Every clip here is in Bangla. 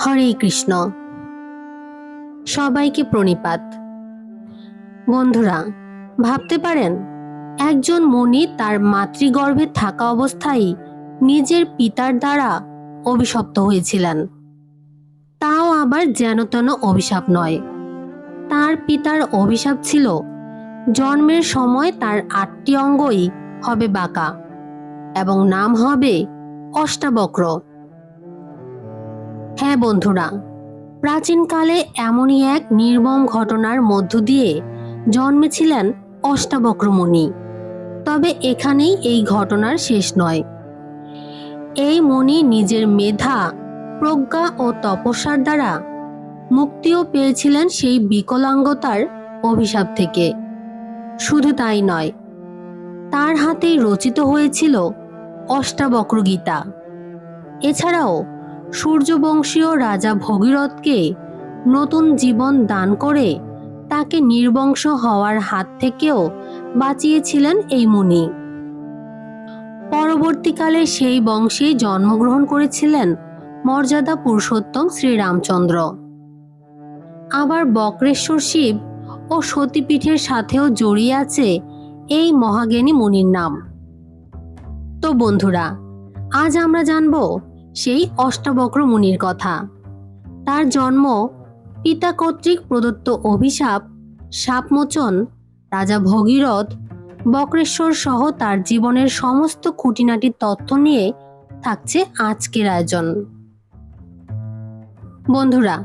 হরে কৃষ্ণ। সবাইকে প্রণিপাত। বন্ধুরা, ভাবতে পারেন একজন মুনি তার মাতৃগর্ভে থাকা অবস্থায় নিজের পিতার দ্বারা অভিশপ্ত হয়েছিলেন। তাও আবার যেন তেন অভিশাপ নয়। তার পিতার অভিশাপ ছিল জন্মের সময় তার 8টি অঙ্গই হবে বাঁকা এবং নাম হবে অষ্টাবক্র। হ্যাঁ বন্ধুরা, প্রাচীনকালে এমনই এক নির্মম ঘটনার মধ্য দিয়ে জন্মেছিলেন অষ্টাবক্র মুনি। তবে এখানেই এই ঘটনার শেষ নয়। এই মুনি নিজের মেধা, প্রজ্ঞা ও তপস্যার দ্বারা মুক্তিও পেয়েছিলেন সেই বিকলাঙ্গতার অভিশাপ থেকে। শুধু তাই নয়, তার হাতেই রচিত হয়েছিল অষ্টাবক্র গীতা। এছাড়াও সূর্যবংশীয় রাজা ভগীরথকে নতুন জীবন দান করে তাকে নির্বংশ হওয়ার হাত থেকেও বাঁচিয়েছিলেন এই মুনি। পরবর্তীকালে সেই বংশেই জন্মগ্রহণ করেছিলেন মর্যাদা পুরুষোত্তম শ্রীরামচন্দ্র। আবার বক্রেশ্বর শিব ও সতীপীঠের সাথেও জড়িয়ে আছে এই মহাজ্ঞানী মুনির নাম। তো বন্ধুরা, আজ আমরা জানব সেই অষ্টাবক্র মুনির কথা। তার জন্ম, পিতা কর্তৃক প্রদত্ত অভিশাপ, শাপমোচন, রাজা ভগীরথ, বক্রেশ্বর সহ তার জীবনের সমস্ত খুঁটিনাটি তথ্য নিয়ে থাকছে আজকের আয়োজন। বন্ধুরা,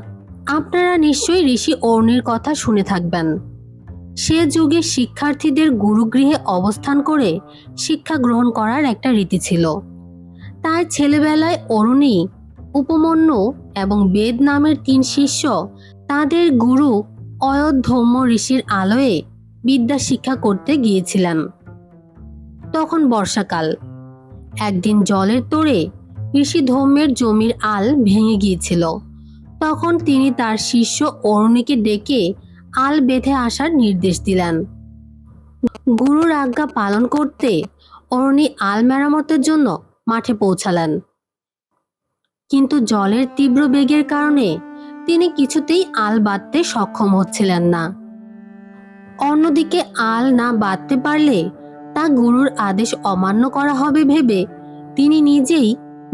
আপনারা নিশ্চয়ই ঋষি অরুণির কথা শুনে থাকবেন। সে যুগে শিক্ষার্থীদের গুরুগৃহে অবস্থান করে শিক্ষা গ্রহণ করার একটা রীতি ছিল। তাই ছেলেবেলায় অরুণী, উপমন্যু এবং বেদ নামের 3 শিষ্য তাদের গুরু অয়োধ্যম্য ঋষির আলয়ে বিদ্যা শিক্ষা করতে গিয়েছিলেন। তখন বর্ষাকাল। একদিন জলের তোড়ে ঋষি ধম্মের জমির আল ভেঙে গিয়েছিল। তখন তিনি তার শিষ্য অরুণীকে ডেকে আল বেঁধে আসার নির্দেশ দিলেন। গুরুর আজ্ঞা পালন করতে অরুণী আল মেরামতের জন্য মাঠে পৌঁছালেন। কিন্তু জলের তীব্র বেগের কারণে তিনি কিছুতেই আল বাঁধতে সক্ষম হচ্ছিলেন না। অন্যদিকে আল না বাঁধতে পারলে তা গুরুর আদেশ অমান্য করা হবে ভেবে তিনি নিজেই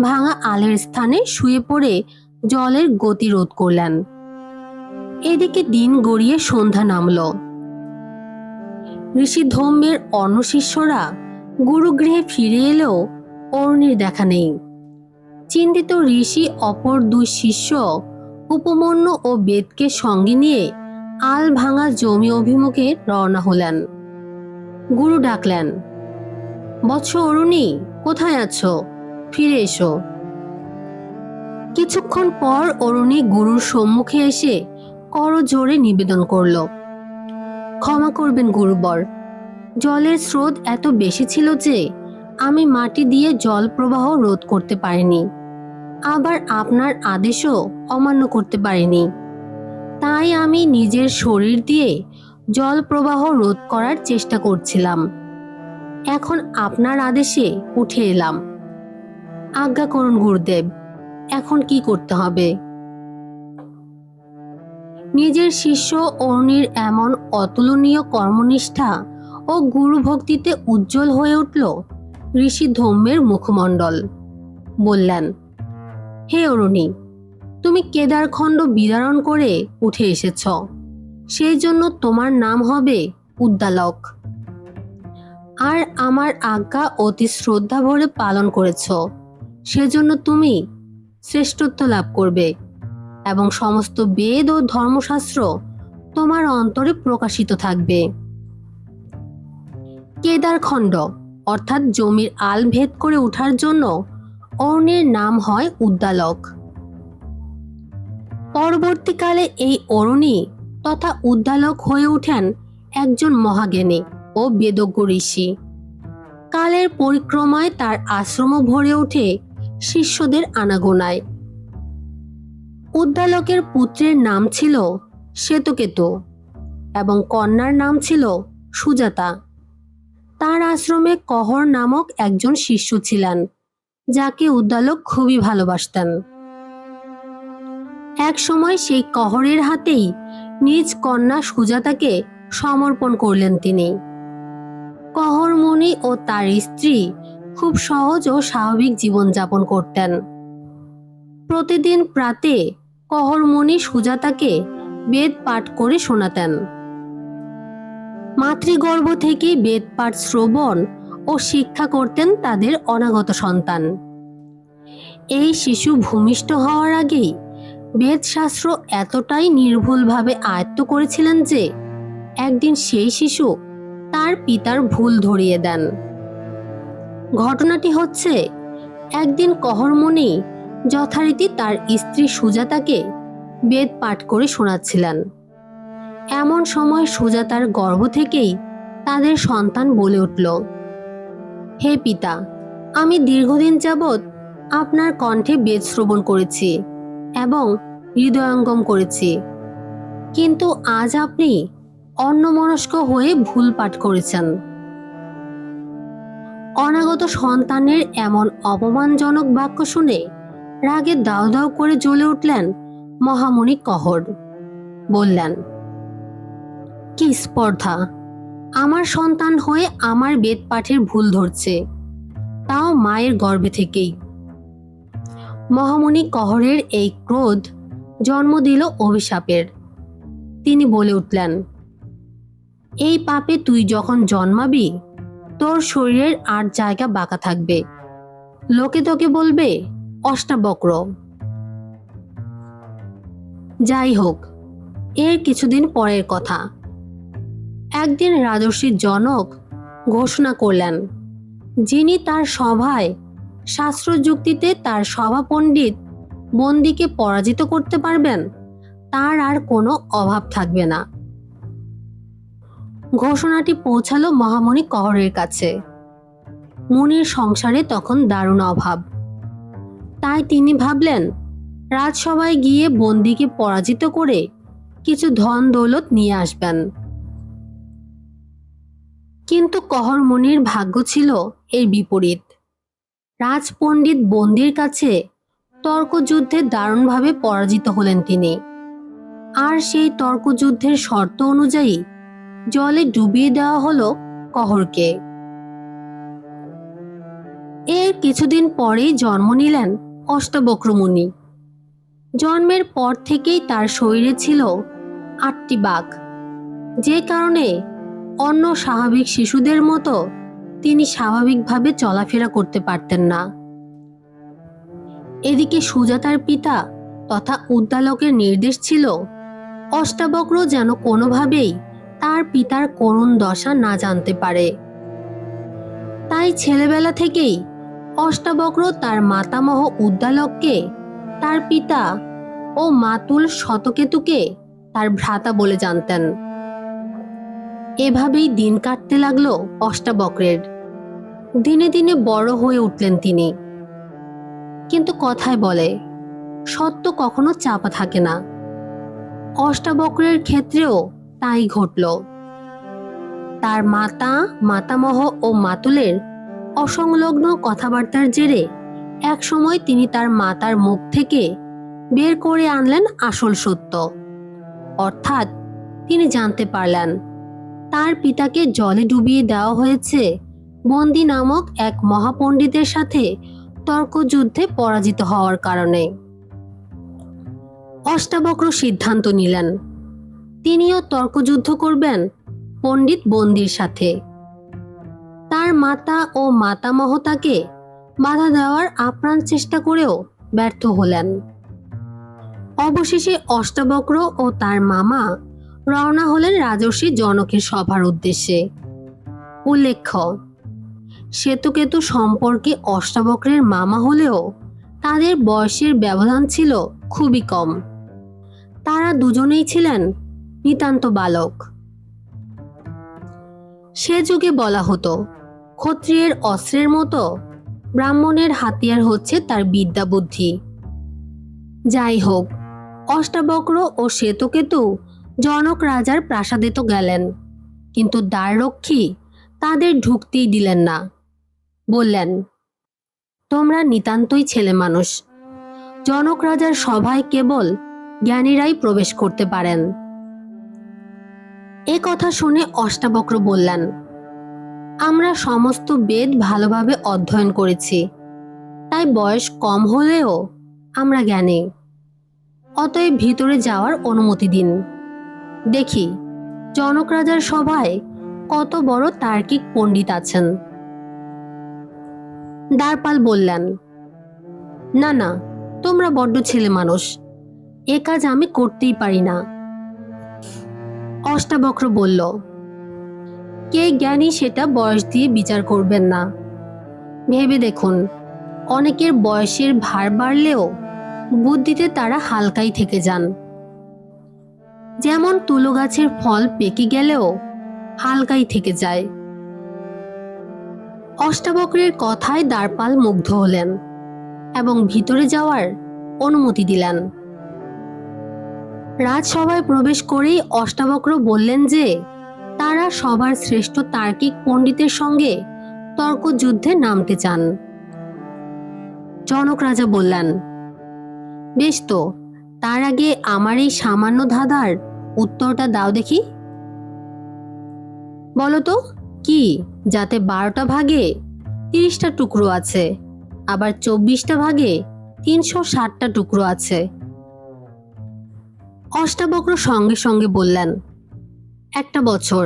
ভাঙা আলের স্থানে শুয়ে পড়ে জলের গতি রোধ করলেন। এদিকে দিন গড়িয়ে সন্ধ্যা নামল। ঋষি ধম্মের অন্য শিষ্যরা গুরুগৃহে ফিরে এলেও অরুণীর দেখা নেই। চিন্তিত ঋষি অপর 2 শিষ্য উপমন্যু ও বেদকে সঙ্গে নিয়ে আল ভাঙা জমি অভিমুখে রওনা হলেন। গুরু ডাকলেন, বৎস অরুণী, কোথায় আছো? ফিরে এসো। কিছুক্ষণ পর অরুণী গুরুর সম্মুখে এসে করজোড়ে নিবেদন করল, ক্ষমা করবেন গুরুবর, জলের স্রোত এত বেশি ছিল যে আমি মাটি দিয়ে জল প্রবাহ রোধ করতে পারিনি, আবার আপনার আদেশও অমান্য করতে পারিনি। তাই আমি নিজের শরীর দিয়ে জল প্রবাহ রোধ করার চেষ্টা করছিলাম। এখন আপনার আদেশে উঠে এলাম। আজ্ঞা করুন গুরুদেব, এখন কি করতে হবে? নিজের শিষ্য অরুণীর এমন অতুলনীয় কর্মনিষ্ঠা ও গুরু ভক্তিতে উজ্জ্বল হয়ে উঠল ঋষি ধম্মের মুখমণ্ডল। বললেন, হে অরুণী, তুমি কেদারখণ্ড বিদারণ করে উঠে এসেছ, সেই জন্য তোমার নাম হবে উদ্দালক। আর আমার আজ্ঞা অতি শ্রদ্ধা ভরে পালন করেছ, সেজন্য তুমি শ্রেষ্ঠত্ব লাভ করবে এবং সমস্ত বেদ ও ধর্মশাস্ত্র তোমার অন্তরে প্রকাশিত থাকবে। কেদারখণ্ড অর্থাৎ জমির আল ভেদ করে ওঠার জন্য অরুণীর নাম হয় উদ্দালক। পরবর্তীকালে এই অরুণী তথা উদ্দালক হয়ে ওঠেন একজন মহাজ্ঞানী ও বেদজ্ঞ ঋষি। কালের পরিক্রমায় তার আশ্রম ভরে ওঠে শিষ্যদের আনাগোনায়। উদ্দালকের পুত্রের নাম ছিল শ্বেতকেতু এবং কন্যার নাম ছিল সুজাতা। তার আশ্রমে কহর নামক একজন শিষ্য ছিলেন, যাকে উদ্দালক খুবই ভালোবাসতেন। এক সময় সেই কহরের হাতেই নিজ কন্যা সুজাতাকে সমর্পণ করলেন তিনি। কহরমণি ও তার স্ত্রী খুব সহজ ও স্বাভাবিক জীবনযাপন করতেন। প্রতিদিন প্রাতে কহরমণি সুজাতাকে বেদ পাঠ করে শোনাতেন। মাতৃগর্ভ থেকেই বেদ পাঠ শ্রবণ ও শিক্ষা করতেন তাদের অনাগত সন্তান। এই শিশু ভূমিষ্ঠ হওয়ার আগেই বেদশাস্ত্র এতটাই নির্ভুলভাবে আয়ত্ত করেছিলেন যে একদিন সেই শিশু তার পিতার ভুল ধরিয়ে দেন। ঘটনাটি হচ্ছে, একদিন কহরমণি যথারীতি তার স্ত্রী সুজাতাকে বেদ পাঠ করে শোনাচ্ছিলেন। এমন সময় সুজাতার গর্ভ থেকেই তাদের সন্তান বলে উঠল, হে পিতা, আমি দীর্ঘদিন যাবৎ আপনার কণ্ঠে বেদ শ্রবণ করেছি এবং হৃদয়ঙ্গম করেছি, কিন্তু আজ আপনি অন্যমনস্ক হয়ে ভুল পাঠ করেছেন। অনাগত সন্তানের এমন অপমানজনক বাক্য শুনে রাগে দাউ দাউ করে জ্বলে উঠলেন মহামণি কহর। বললেন, কি স্পর্ধা! আমার সন্তান হয়ে আমার বেদ পাঠের ভুল ধরছে, তাও মায়ের গর্ভে থেকেই। মহামণি কহরের এই ক্রোধ জন্ম দিল অভিশাপের। তিনি বলে উঠলেন, এই পাপে তুই যখন জন্মাবি তোর শরীরের 8 জায়গা বাঁকা থাকবে, লোকে তোকে বলবে অষ্টাবক্র। যাই হোক, এর কিছুদিন পরের কথা। একদিন রাজর্ষি জনক ঘোষণা করলেন, যিনি তার সভায় শাস্ত্র যুক্তিতে তার সভা পণ্ডিত বন্দীকে পরাজিত করতে পারবেন, তার আর কোনো অভাব থাকবে না। ঘোষণাটি পৌঁছালো মহামণি কহরের কাছে। মুনির সংসারে তখন দারুণ অভাব, তাই তিনি ভাবলেন রাজসভায় গিয়ে বন্দীকে পরাজিত করে কিছু ধন দৌলত নিয়ে আসবেন। কিন্তু কহরমণির ভাগ্য ছিল এর বিপরীত। রাজপণ্ডিত বন্দির কাছে তর্কযুদ্ধে দারুণভাবে পরাজিত হলেন তিনি, আর সেই তর্কযুদ্ধের শর্ত অনুযায়ী জলে ডুবিয়ে দেওয়া হলো কহরকে। এর কিছুদিন পরেই জন্ম নিলেন অষ্টাবক্র মুনি। জন্মের পর থেকেই তার শরীরে ছিল 8টি বাঁক, যে কারণে অন্য স্বাভাবিক শিশুদের মতো তিনি স্বাভাবিকভাবে চলাফেরা করতে পারতেন না। এদিকে সুজাতার পিতা তথা উদ্দালকের নির্দেশ ছিল অষ্টাবক্র যেন কোনোভাবেই তার পিতার করুণ দশা না জানতে পারে। তাই ছেলেবেলা থেকেই অষ্টাবক্র তার মাতামহ উদ্দালককে তার পিতা ও মাতুল শতকেতুকে তার ভ্রাতা বলে জানতেন। এভাবেই দিন কাটতে লাগলো অষ্টাবক্রের। দিনে দিনে বড় হয়ে উঠলেন তিনি। কিন্তু কথায় বলে, সত্য কখনো চাপা থাকে না। অষ্টাবক্রের ক্ষেত্রেও তাই ঘটল। তার মাতা, মাতামহ ও মাতুলের অসংলগ্ন কথাবার্তার জেরে একসময় তিনি তার মাতার মুখ থেকে বের করে আনলেন আসল সত্য। অর্থাৎ তিনি জানতে পারলেন তার পিতাকে জলে ডুবিয়ে দেওয়া হয়েছে বন্দী নামক এক মহাপণ্ডিতের সাথে তর্কযুদ্ধে পরাজিত হওয়ার কারণে। অষ্টাবক্র সিদ্ধান্ত নিলেন তিনিও তর্কযুদ্ধ করবেন পণ্ডিত বন্দির সাথে। তার মাতা ও মাতামহ তাকে বাধা দেওয়ার আপ্রাণ চেষ্টা করেও ব্যর্থ হলেন। অবশেষে অষ্টাবক্র ও তার মামা রওনা হলেন রাজর্ষি জনকের সভার উদ্দেশ্যে। উল্লেখ্য, শ্বেতকেতু সম্পর্কে অষ্টাবক্রের মামা হলেও তাদের বয়সের ব্যবধান ছিল খুবই কম। তারা দুজনেই ছিলেন নিতান্ত বালক। সে যুগে বলা হতো, ক্ষত্রিয়ের অস্ত্রের মতো ব্রাহ্মণের হাতিয়ার হচ্ছে তার বিদ্যা বুদ্ধি। যাই হোক, অষ্টাবক্র ও শ্বেতকেতু জনক রাজার প্রাসাদে তো গেলেন, কিন্তু দ্বাররক্ষী তাদের ঢুকতেই দিলেন না। বললেন, তোমরা নিতান্তই ছেলে মানুষ, জনক রাজার সভায় কেবল জ্ঞানীরাই প্রবেশ করতে পারেন। এ কথা শুনে অষ্টাবক্র বললেন, আমরা সমস্ত বেদ ভালোভাবে অধ্যয়ন করেছি, তাই বয়স কম হলেও আমরা জ্ঞানী। অতএব ভিতরে যাওয়ার অনুমতি দিন। দেখি জনক রাজার সভায় কত বড় তার্কিক পণ্ডিত আছেন। দ্বারপাল বললেন, না না, তোমরা বড্ড ছেলে মানুষ, এ কাজ আমি করতেই পারি না। অষ্টাবক্র বলল, কে জ্ঞানী সেটা বয়স দিয়ে বিচার করবেন না। ভেবে দেখুন, অনেকের বয়সের ভার বাড়লেও বুদ্ধিতে তারা হালকাই থেকে যান। যেমন তুলো গাছের ফল পেকে গেলেও হালকাই থেকে যায়। অষ্টাবক্রের কথায় দ্বারপাল মুগ্ধ হলেন এবং ভিতরে যাওয়ার অনুমতি দিলেন। রাজসভায় প্রবেশ করেই অষ্টাবক্র বললেন যে তারা সবার শ্রেষ্ঠ তার্কিক পণ্ডিতের সঙ্গে তর্কযুদ্ধে নামতে চান। জনক রাজা বললেন, বেশ তো, তার আগে আমার এই সামান্য ধাঁধার উত্তরটা দাও দেখি। বলো তো কি, যাতে 12টা ভাগে 30টা টুকরো আছে, আবার 24টা ভাগে 360টা টুকরো আছে। অষ্টাবক্র সঙ্গে সঙ্গে বললেন, একটা বছর,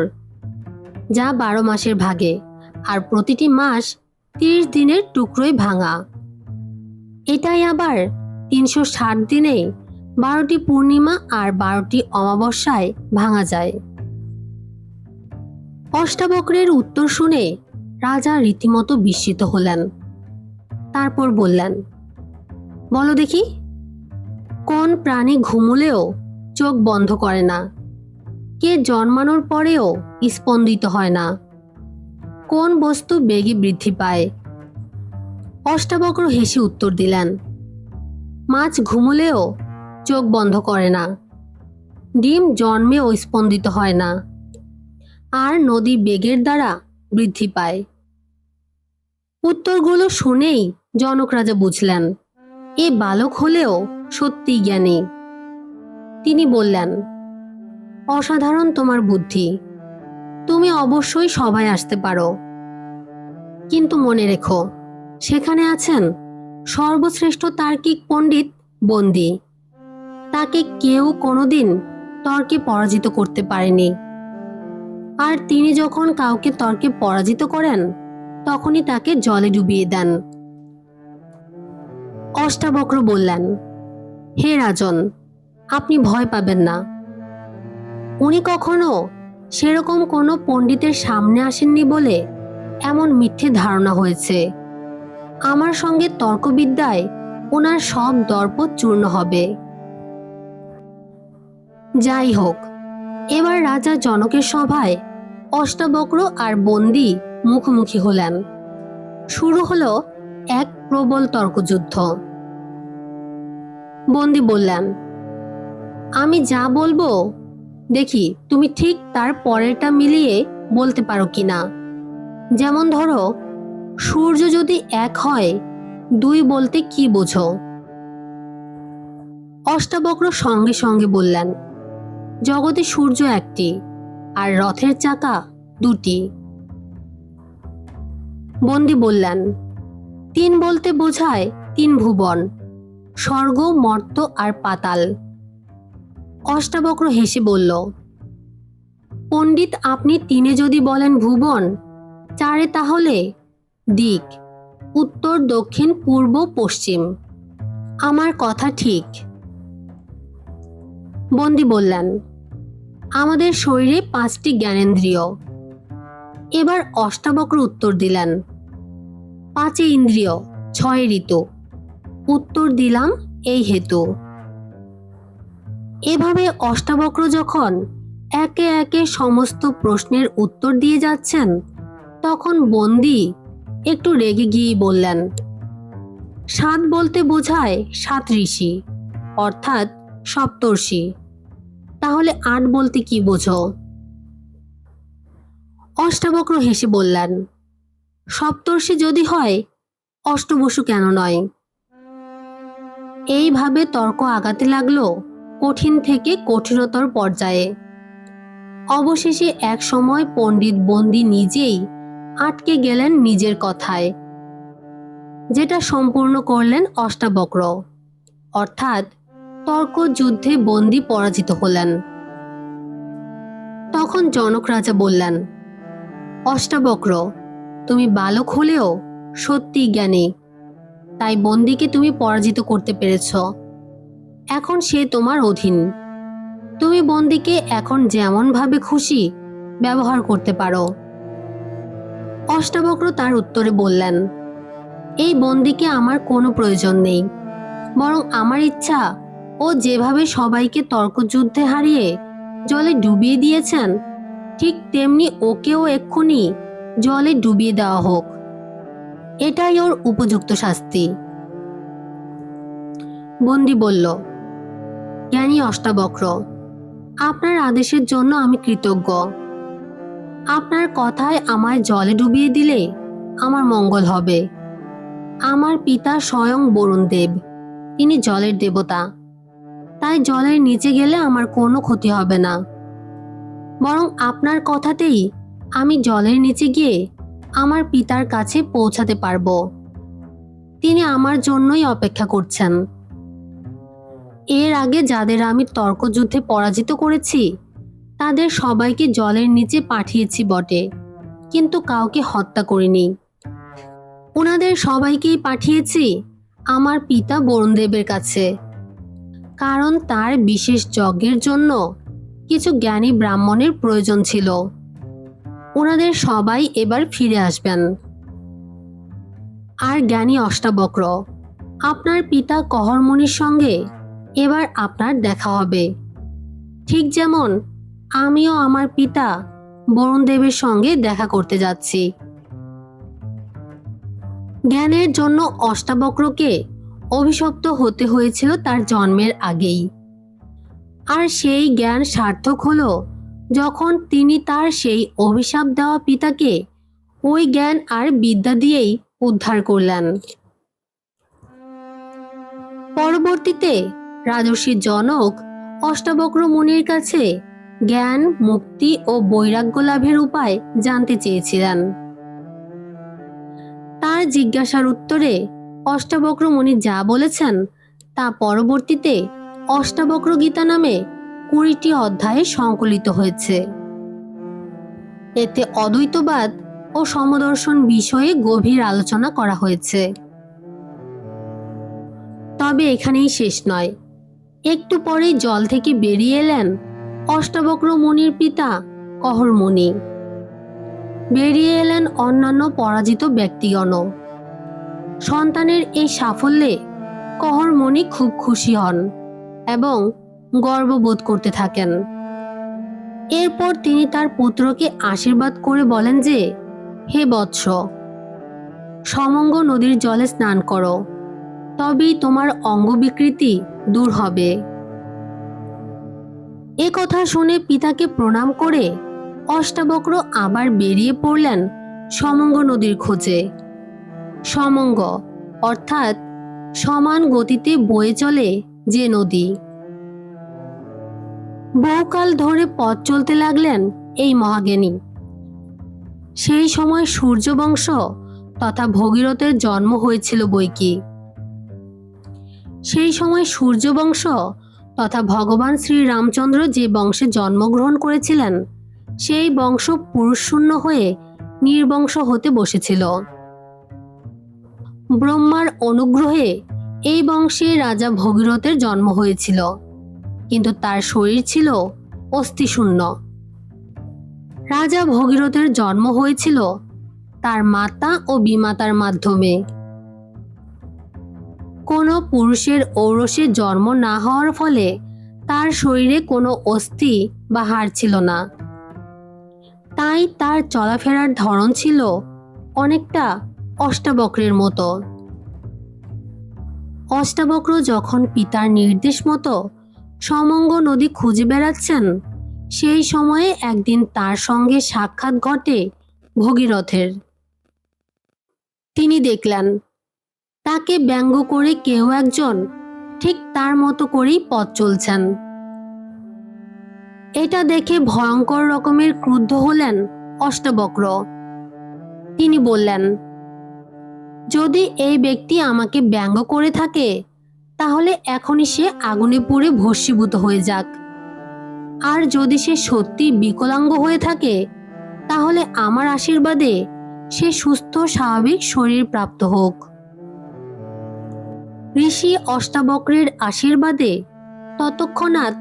যা 12 মাসের ভাগে, আর প্রতিটি মাস 30 দিনের টুকরোয় ভাঙা। এটাই আবার 360 দিনে 12টি পূর্ণিমা আর 12টি অমাবস্যায় ভাঙা যায়। অষ্টাবক্রের উত্তর শুনে রাজা রীতিমতো বিস্মিত হলেন। তারপর বললেন, বলো দেখি, কোন প্রাণী ঘুমুলেও চোখ বন্ধ করে না? কে জন্মানোর পরেও স্পন্দিত হয় না? কোন বস্তু বেগে বৃদ্ধি পায়? অষ্টাবক্র হেসে উত্তর দিলেন, মাছ ঘুমুলেও চোখ বন্ধ করে না, ডিম জন্মেও স্পন্দিত হয় না, আর নদী বেগের দ্বারা বৃদ্ধি পায়। উত্তরগুলো শুনেই জনক রাজা বুঝলেন এ বালক হলেও সত্যি জ্ঞানী। তিনি বললেন, অসাধারণ তোমার বুদ্ধি, তুমি অবশ্যই সভায় আসতে পারো, কিন্তু মনে রেখো, সেখানে আছেন সর্বশ্রেষ্ঠ তার্কিক পণ্ডিত বন্দী। তাকে কেউ কোনোদিন তর্কে পরাজিত করতে পারেনি, আর তিনি যখন কাউকে তর্কে পরাজিত করেন তখনই তাকে জলে ডুবিয়ে দেন। অষ্টাবক্র বললেন, হে রাজন, আপনি ভয় পাবেন না। উনি কখনো সেরকম কোনো পণ্ডিতের সামনে আসেননি বলে এমন মিথ্যে ধারণা হয়েছে। আমার সঙ্গে তর্কবিদ্যায় ওনার সব দর্প চূর্ণ হবে। যাই হোক, এবার রাজা জনকের সভায় অষ্টাবক্র আর বন্দী মুখোমুখি হলেন। শুরু হলো এক প্রবল তর্কযুদ্ধ। বন্দী বললেন, আমি যা বলবো দেখি তুমি ঠিক তার পরেরটা মিলিয়ে বলতে পারো কিনা। যেমন ধরো, সূর্য যদি এক হয় 2 বলতে কি বোঝো? অষ্টাবক্র সঙ্গে সঙ্গে বললেন, জগতে সূর্য একটি, আর রথের চাকা 2টি। বন্দী বললেন, 3 বলতে বোঝায় 3 ভুবন, স্বর্গ, মর্ত্য আর পাতাল। অষ্টাবক্র হেসে বলল, পণ্ডিত, আপনি 3-এ যদি বলেন ভুবন, 4-এ তাহলে দিক, উত্তর, দক্ষিণ, পূর্ব, পশ্চিম। আমার কথা ঠিক? বন্দী বললেন, আমাদের শরীরে 5টি জ্ঞানেন্দ্রিয়। এবার অষ্টাবক্র উত্তর দিলেন, 5 ইন্দ্রিয়, 6 ঋতু। উত্তর দিলাম এই হেতু। এভাবে অষ্টাবক্র যখন একে একে সমস্ত প্রশ্নের উত্তর দিয়ে যাচ্ছেন, তখন বন্দী একটু রেগে গিয়ে বললেন, 7 বলতে বোঝায় 7 ঋষি, অর্থাৎ সপ্তর্ষি। তাহলে 8 বলতে কি বোঝো? অষ্টাবক্র হেসে বললেন, সপ্তর্ষি যদি হয়, অষ্টবসু কেন নয়? এইভাবে তর্ক আগাতে লাগলো কঠিন থেকে কঠিনতর পর্যায়ে। অবশেষে এক সময় পণ্ডিত বন্দী নিজেই আটকে গেলেন নিজের কথায়, যেটা সম্পূর্ণ করলেন অষ্টাবক্র, অর্থাৎ তর্ক যুদ্ধে বন্দী পরাজিত হলেন। তখন জনক রাজা বললেন, অষ্টাবক্র, তুমি বালক হলেও সত্যি জ্ঞানী, তাই বন্দীকে তুমি পরাজিত করতে পেরেছ। এখন সে তোমার অধীন। তুমি বন্দীকে এখন যেমন ভাবে খুশি ব্যবহার করতে পারো। অষ্টাবক্র তার উত্তরে বললেন, এই বন্দীকে আমার কোনো প্রয়োজন নেই, বরং আমার ইচ্ছা ও যেভাবে সবাইকে তর্কযুদ্ধে হারিয়ে জলে ডুবিয়ে দিয়েছেন, ঠিক তেমনি ওকেও এক্ষুনি জলে ডুবিয়ে দেওয়া হোক। এটাই ওর উপযুক্ত শাস্তি। বন্দী বলল, জ্ঞানী অষ্টাবক্র, আপনার আদেশের জন্য আমি কৃতজ্ঞ। আপনার কথায় আমায় জলে ডুবিয়ে দিলে আমার মঙ্গল হবে। আমার পিতা স্বয়ং বরুণ দেব, তিনি জলের দেবতা, তাই জলের নিচে গেলে আমার কোনো ক্ষতি হবে না। বরং আপনার কথাতেই আমি জলের নিচে গিয়ে আমার পিতার কাছে পৌঁছাতে পারবো। তিনি আমার জন্যই অপেক্ষা করছেন। এর আগে যাদের আমি তর্কযুদ্ধে পরাজিত করেছি তাদের সবাইকে জলের নিচে পাঠিয়েছি বটে, কিন্তু কাউকে হত্যা করিনি। ওনাদের সবাইকেই পাঠিয়েছি আমার পিতা বরুণদেবের কাছে, কারণ তার বিশেষ যজ্ঞের জন্য কিছু জ্ঞানী ব্রাহ্মণের প্রয়োজন ছিল। ওনাদের সবাই এবার ফিরে আসবেন। আর জ্ঞানী অষ্টাবক্র, আপনার পিতা কহরমুনির সঙ্গে এবার আপনার দেখা হবে, ঠিক যেমন আমিও আমার পিতা বরুণদেবের সঙ্গে দেখা করতে যাচ্ছি। জ্ঞানের জন্য অষ্টাবক্রকে অভিশপ্ত হতে হয়েছিল তার জন্মের আগেই, আর সেই জ্ঞান সার্থক হলো যখন তিনি তার সেই অভিশাপ দেওয়া পিতাকে ওই জ্ঞান আর বিদ্যা দিয়েই উদ্ধার করলেন। পরবর্তীতে রাজর্ষি জনক অষ্টাবক্র মুনির কাছে জ্ঞান, মুক্তি ও বৈরাগ্য লাভের উপায় জানতে চেয়েছিলেন। তার জিজ্ঞাসার উত্তরে অষ্টাবক্র মুনি যা বলেছেন তা পরবর্তীতে অষ্টাবক্র গীতা নামে 20টি অধ্যায়ে সংকলিত হয়েছে। এতে অদ্বৈতবাদ ও সমদর্শন বিষয়ে গভীর আলোচনা করা হয়েছে। তবে এখানেই শেষ নয়। একটু পরেই জল থেকে বেরিয়ে এলেন অষ্টাবক্র মুনির পিতা কহর মুনি। বেরিয়ে এলেন অন্যান্য পরাজিত ব্যক্তিগণও। সন্তানের এই সাফল্যে কহর মুনি খুব খুশি হন এবং গর্ববোধ করতে থাকেন। এরপর তিনি তার পুত্রকে আশীর্বাদ করে বলেন যে, হে বৎস, সমঙ্গ নদীর জলে স্নান করো, তবেই তোমার অঙ্গ বিকৃতি দূর হবে। এ কথা শুনে পিতাকে প্রণাম করে অষ্টাবক্র আবার বেরিয়ে পড়লেন সমঙ্গ নদীর খোঁজে। সমঙ্গ অর্থাৎ সমান গতিতে বয়ে চলে যে নদী। বহুকাল ধরে পথ চলতে লাগলেন এই মহাজ্ঞানী। সেই সময় সূর্যবংশ তথা ভগীরথের জন্ম হয়েছিল বৈকি। সেই সময় সূর্যবংশ তথা ভগবান শ্রী রামচন্দ্র যে বংশে জন্মগ্রহণ করেছিলেন সেই বংশ পুরুষশূন্য হয়ে নির্বংশ হতে বসেছিল। ব্রহ্মার অনুগ্রহে এই বংশে রাজা ভগীরথের জন্ম হয়েছিল, কিন্তু তার শরীর ছিল অস্থিশূন্য। রাজা ভগীরথের জন্ম হয়েছিল তার মাতা ও বিমাতার মাধ্যমে। কোনো পুরুষের ঔরসে জন্ম না হওয়ার ফলে তার শরীরে কোনো অস্থি বা হাড় ছিল না, তাই তার চলাফেরার ধরন ছিল অনেকটা অষ্টাবক্রের মতো। অষ্টাবক্র যখন পিতার নির্দেশ মতো সমঙ্গ নদী খুঁজে বেড়াচ্ছেন, সেই সময়ে একদিন তার সঙ্গে সাক্ষাৎ ঘটে ভগীরথের। তিনি দেখলেন তাকে ব্যঙ্গ করে কেউ একজন ঠিক তার মতো করেই পথ চলছেন। এটা দেখে ভয়ঙ্কর রকমের ক্রুদ্ধ হলেন অষ্টাবক্র। তিনি বললেন, যদি এই ব্যক্তি আমাকে ব্যঙ্গ করে থাকে তাহলে এখনই সে আগুনে পুড়ে ভস্মীভূত হয়ে যাক, আর যদি সে সত্যি বিকলাঙ্গ হয়ে থাকে তাহলে আমার আশীর্বাদে সে সুস্থ স্বাভাবিক শরীর প্রাপ্ত হোক। ঋষি অষ্টাবক্রের আশীর্বাদে তৎক্ষণাৎ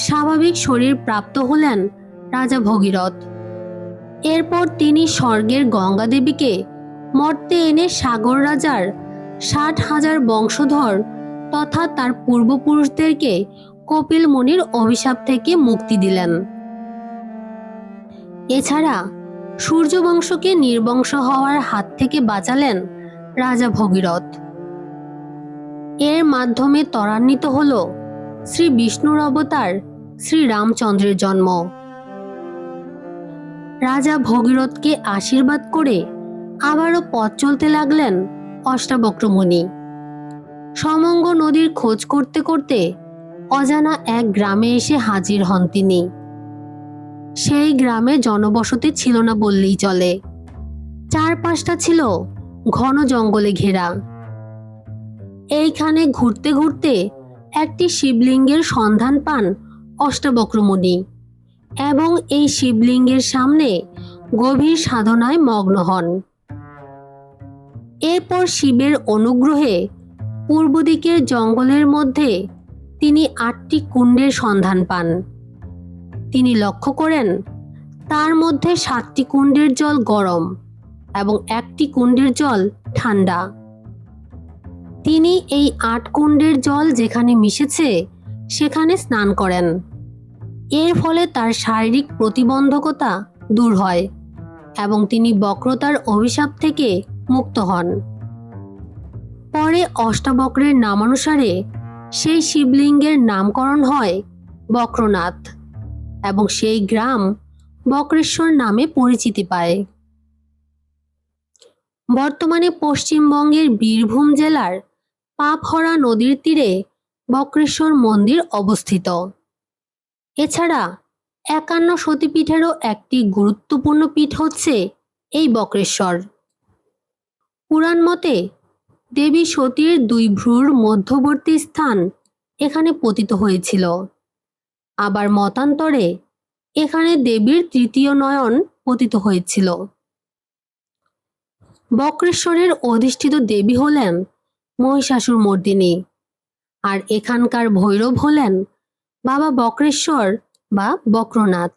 স্বাভাবিক শরীর প্রাপ্ত হলেন রাজা ভগীরথ। এরপর তিনি স্বর্গের গঙ্গা দেবীকে মর্তে এনে সাগর রাজার 60,000 বংশধর তথা তার পূর্বপুরুষদেরকে কপিল মুনির অভিশাপ থেকে মুক্তি দিলেন। এছাড়া সূর্যবংশকে নির্বংশ হওয়ার হাত থেকে বাঁচালেন রাজা ভগীরথ। এর মাধ্যমে ত্বরান্বিত হল শ্রী বিষ্ণুর অবতার শ্রী রামচন্দ্রের জন্ম। রাজা ভগীরথকে আশীর্বাদ করে আবারও পথ চলতে লাগলেন অষ্টাবক্র মুনি। সমঙ্গ নদীর খোঁজ করতে করতে অজানা এক গ্রামে এসে হাজির হন তিনি। সেই গ্রামে জনবসতি ছিল না বললেই চলে। চারপাশটা ছিল ঘন জঙ্গলে ঘেরা। এইখানে ঘুরতে ঘুরতে একটি শিবলিঙ্গের সন্ধান পান অষ্টাবক্র মুনি এবং এই শিবলিঙ্গের সামনে গভীর সাধনায় মগ্ন হন। এরপর শিবের অনুগ্রহে পূর্ব দিকের জঙ্গলের মধ্যে তিনি 8টি কুণ্ডের সন্ধান পান। তিনি লক্ষ্য করেন তার মধ্যে 7টি কুণ্ডের জল গরম এবং 1টি কুণ্ডের জল ঠান্ডা। তিনি এই 8 কুণ্ডের জল যেখানে মিশেছে সেখানে স্নান করেন। এর ফলে তার শারীরিক প্রতিবন্ধকতা দূর হয় এবং তিনি বক্রতার অভিশাপ থেকে মুক্ত হন। পরে অষ্টাবক্রের নামানুসারে সেই শিবলিঙ্গের নামকরণ হয় বক্রনাথ এবং সেই গ্রাম বক্রেশ্বর নামে পরিচিতি পায়। বর্তমানে পশ্চিমবঙ্গের বীরভূম জেলার পাপহরা নদীর তীরে বক্রেশ্বর মন্দির অবস্থিত। এছাড়া 51 সতীপীঠেরও একটি গুরুত্বপূর্ণ পীঠ হচ্ছে এই বক্রেশ্বর। পুরাণ মতে দেবী সতীর 2 ভ্রুর মধ্যবর্তী স্থান এখানে পতিত হয়েছিল। আবার মতান্তরে এখানে দেবীর 3য় নয়ন পতিত হয়েছিল। বক্রেশ্বরের অধিষ্ঠিত দেবী হলেন মহিষাসুর মর্দিনী, আর এখানকার ভৈরব হলেন বাবা বক্রেশ্বর বা বক্রনাথ।